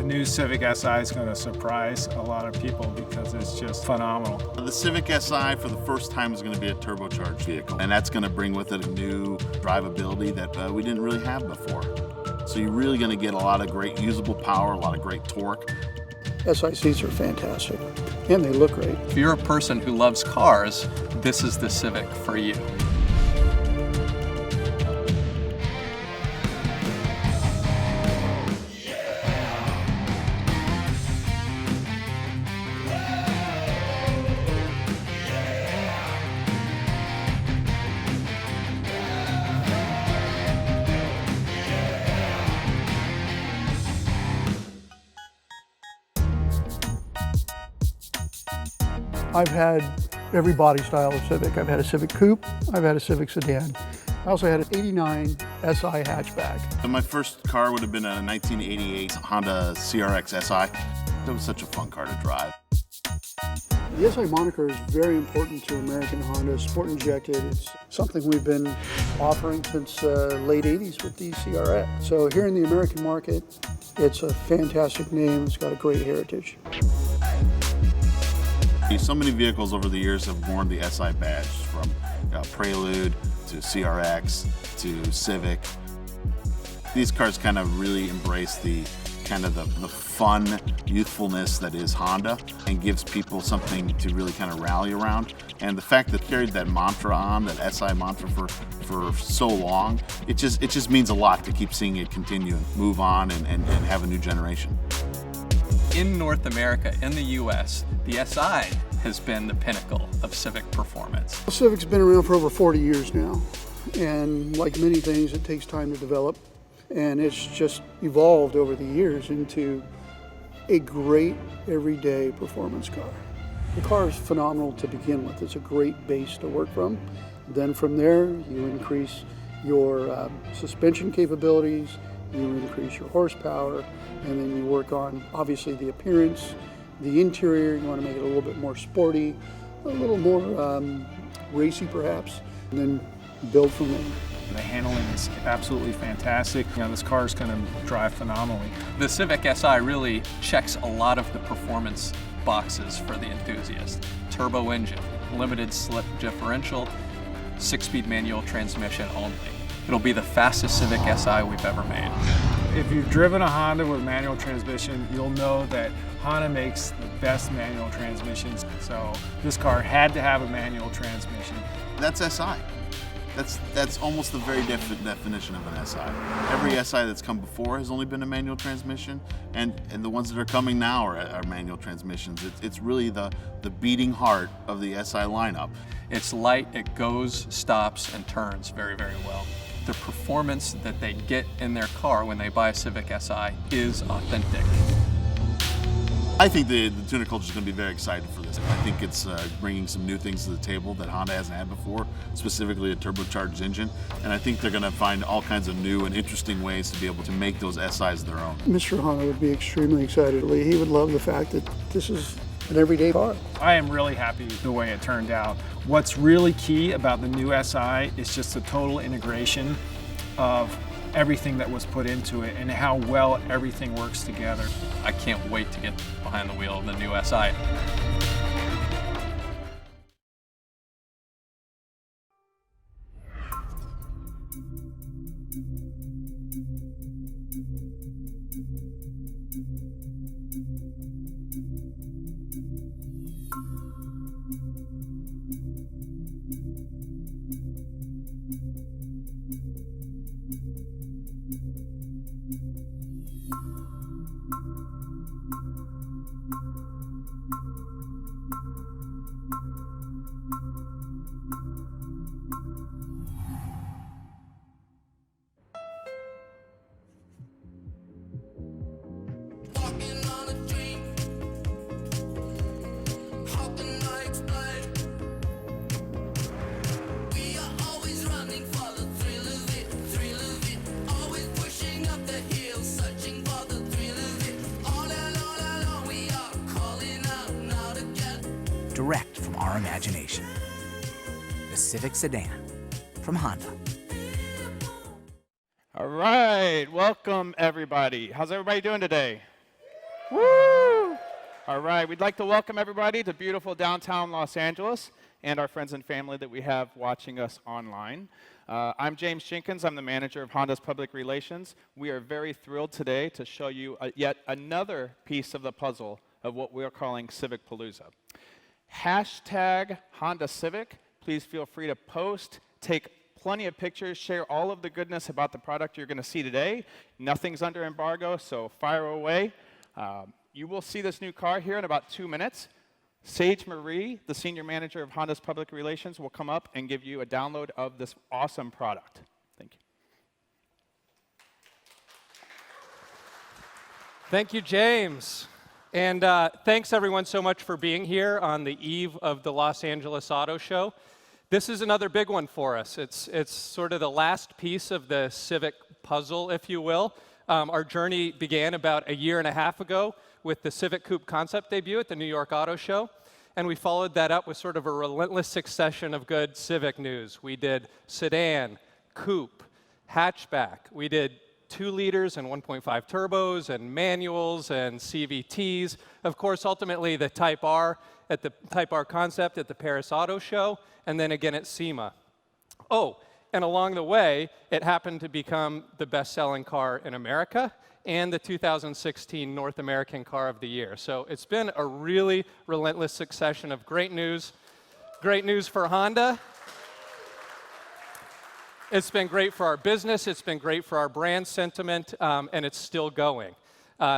The new Civic Si is going to surprise a lot of people because it's just phenomenal. The Civic Si for the first time is going to be a turbocharged vehicle, and that's going to bring with it a new drivability that we didn't really have before. So you're really going to get a lot of great usable power, a lot of great torque. SI seats are fantastic, and they look great. If you're a person who loves cars, this is the Civic for you. I've had every body style of Civic. I've had a Civic Coupe, I've had a Civic Sedan. I also had an '89 SI hatchback. And my first car would have been a 1988 Honda CRX SI. It was such a fun car to drive. The SI moniker is very important to American Honda. Sport injected, it's something we've been offering since late 80s with the CRX. So here in the American market, it's a fantastic name. It's got a great heritage. So many vehicles over the years have worn the SI badge, from Prelude to CRX to Civic. These cars kind of really embrace the fun youthfulness that is Honda and gives people something to really kind of rally around. And the fact that they carried that mantra on, that SI mantra for so long, it just means a lot to keep seeing it continue and move on and have a new generation. In North America, in the US, the SI has been the pinnacle of Civic performance. Civic's been around for over 40 years now, and like many things, it takes time to develop, and it's just evolved over the years into a great everyday performance car. The car is phenomenal to begin with. It's a great base to work from. Then from there, you increase your suspension capabilities, you increase your horsepower, and then you work on, obviously, the appearance, the interior. You want to make it a little bit more sporty, a little more racy perhaps, and then build from there. The handling is absolutely fantastic. You know, this car is going to drive phenomenally. The Civic Si really checks a lot of the performance boxes for the enthusiast. Turbo engine, limited slip differential, 6-speed manual transmission only. It'll be the fastest Civic Si we've ever made. If you've driven a Honda with manual transmission, you'll know that Honda makes the best manual transmissions. So this car had to have a manual transmission. That's SI. That's almost the very definition of an SI. Every SI that's come before has only been a manual transmission, and the ones that are coming now are manual transmissions. It's really the beating heart of the SI lineup. It's light, it goes, stops, and turns very, very well. The performance that they get in their car when they buy a Civic Si is authentic. I think the tuner culture is going to be very excited for this. I think it's bringing some new things to the table that Honda hasn't had before, specifically a turbocharged engine. And I think they're going to find all kinds of new and interesting ways to be able to make those SIs their own. Mr. Honda would be extremely excited. He would love the fact that this is an everyday car. I am really happy the way it turned out. What's really key about the new Si is just the total integration of everything that was put into it and how well everything works together. I can't wait to get behind the wheel of the new Si. Direct from our imagination. The Civic Sedan from Honda. All right, welcome everybody. How's everybody doing today? Woo! All right, we'd like to welcome everybody to beautiful downtown Los Angeles and our friends and family that we have watching us online. I'm James Jenkins. I'm the manager of Honda's Public Relations. We are very thrilled today to show you yet another piece of the puzzle of what we're calling Civic Palooza. Hashtag Honda Civic. Please feel free to post, take plenty of pictures, share all of the goodness about the product you're going to see today. Nothing's under embargo, so fire away. You will see this new car here in about 2 minutes. Sage Marie, the senior manager of Honda's Public Relations, will come up and give you a download of this awesome product. Thank you. Thank you, James. And thanks, everyone, so much for being here on the eve of the Los Angeles Auto Show. This is another big one for us. It's sort of the last piece of the Civic puzzle, if you will. Our journey began about a year and a half ago with the Civic Coupe concept debut at the New York Auto Show. And we followed that up with sort of a relentless succession of good Civic news. We did Sedan, Coupe, hatchback. We did 2 liters and 1.5 turbos and manuals and CVTs. Of course, ultimately the Type R concept at the Paris Auto Show, and then again at SEMA. Oh, and along the way, it happened to become the best-selling car in America and the 2016 North American Car of the Year. So it's been a really relentless succession of great news. Great news for Honda. It's been great for our business. It's been great for our brand sentiment, and it's still going.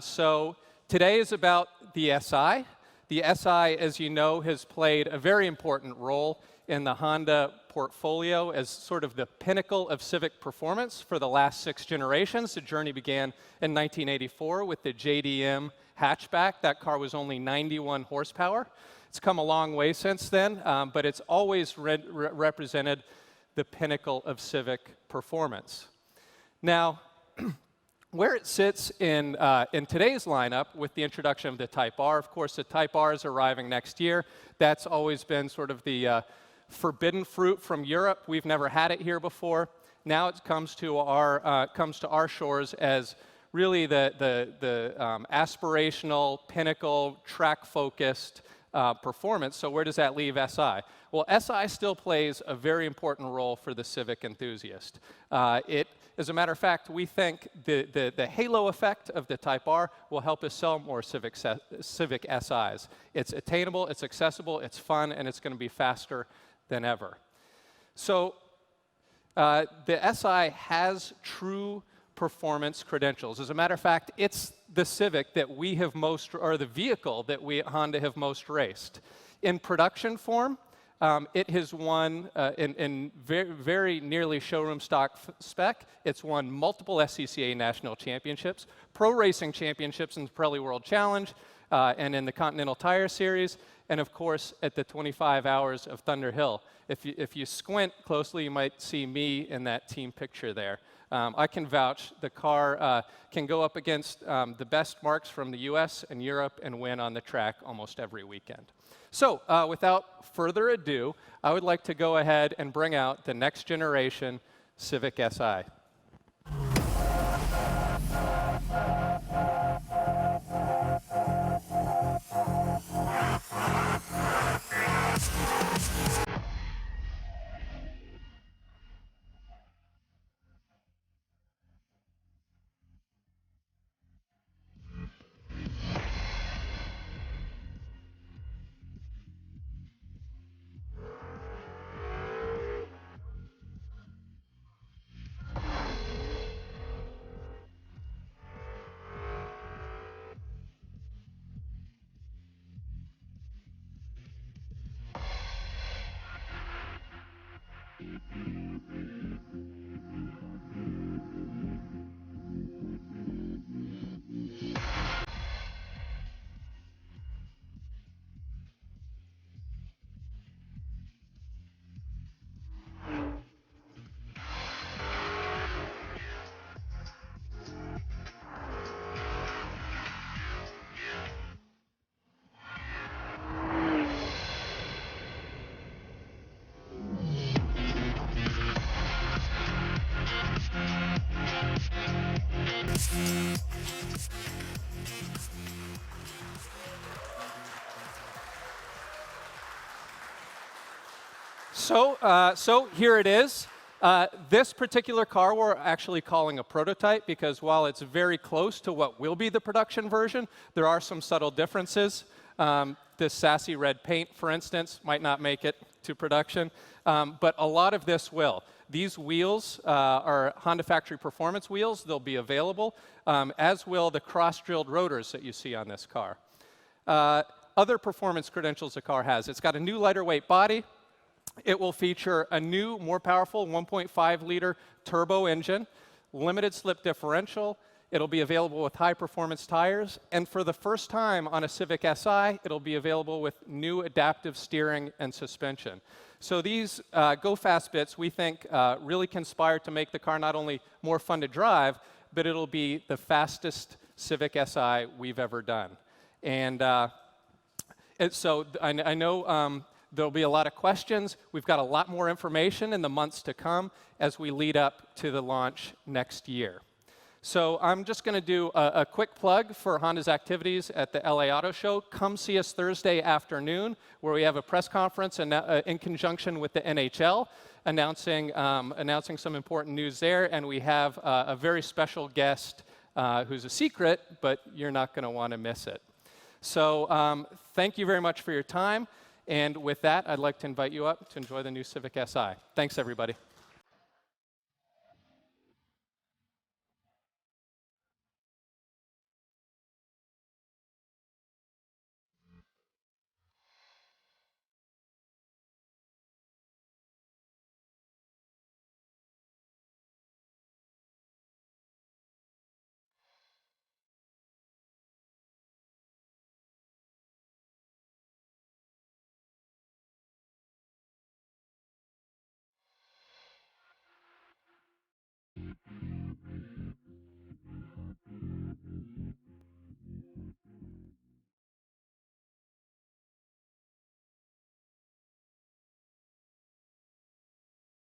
So today is about the SI. The SI, as you know, has played a very important role in the Honda portfolio as sort of the pinnacle of Civic performance for the last 6 generations. The journey began in 1984 with the JDM hatchback. That car was only 91 horsepower. It's come a long way since then, but it's always represented the pinnacle of Civic performance. Now, where it sits in today's lineup with the introduction of the Type R, of course, the Type R is arriving next year. That's always been sort of the forbidden fruit from Europe. We've never had it here before. Now it comes to our shores as really the aspirational, pinnacle, track-focused performance. So where does that leave SI? Well, SI still plays a very important role for the Civic enthusiast. As a matter of fact, we think the halo effect of the Type R will help us sell more Civic SIs. It's attainable, it's accessible, it's fun, and it's going to be faster than ever. So the SI has true performance credentials. As a matter of fact, it's the Civic that we have or the vehicle that we at Honda have most raced. In production form, it has won in very nearly showroom stock spec. It's won multiple SCCA national championships, pro racing championships in the Pirelli World Challenge, and in the Continental Tire Series, and of course at the 25 Hours of Thunder Hill. If you squint closely, you might see me in that team picture there. I can vouch the car can go up against the best marks from the US and Europe and win on the track almost every weekend. So without further ado, I would like to go ahead and bring out the next generation Civic Si. So here it is. This particular car we're actually calling a prototype because while it's very close to what will be the production version, there are some subtle differences. This sassy red paint, for instance, might not make it to production, but a lot of this will. These wheels are Honda factory performance wheels. They'll be available, as will the cross-drilled rotors that you see on this car. Other performance credentials the car has. It's got a new lighter weight body. It will feature a new, more powerful 1.5-liter turbo engine, limited slip differential. It'll be available with high-performance tires. And for the first time on a Civic Si, it'll be available with new adaptive steering and suspension. So these go-fast bits, we think, really conspire to make the car not only more fun to drive, but it'll be the fastest Civic Si we've ever done. And so I know there'll be a lot of questions. We've got a lot more information in the months to come as we lead up to the launch next year. So I'm just going to do a quick plug for Honda's activities at the LA Auto Show. Come see us Thursday afternoon, where we have a press conference in conjunction with the NHL, announcing some important news there. And we have a very special guest who's a secret, but you're not going to want to miss it. So thank you very much for your time. And with that, I'd like to invite you up to enjoy the new Civic Si. Thanks, everybody.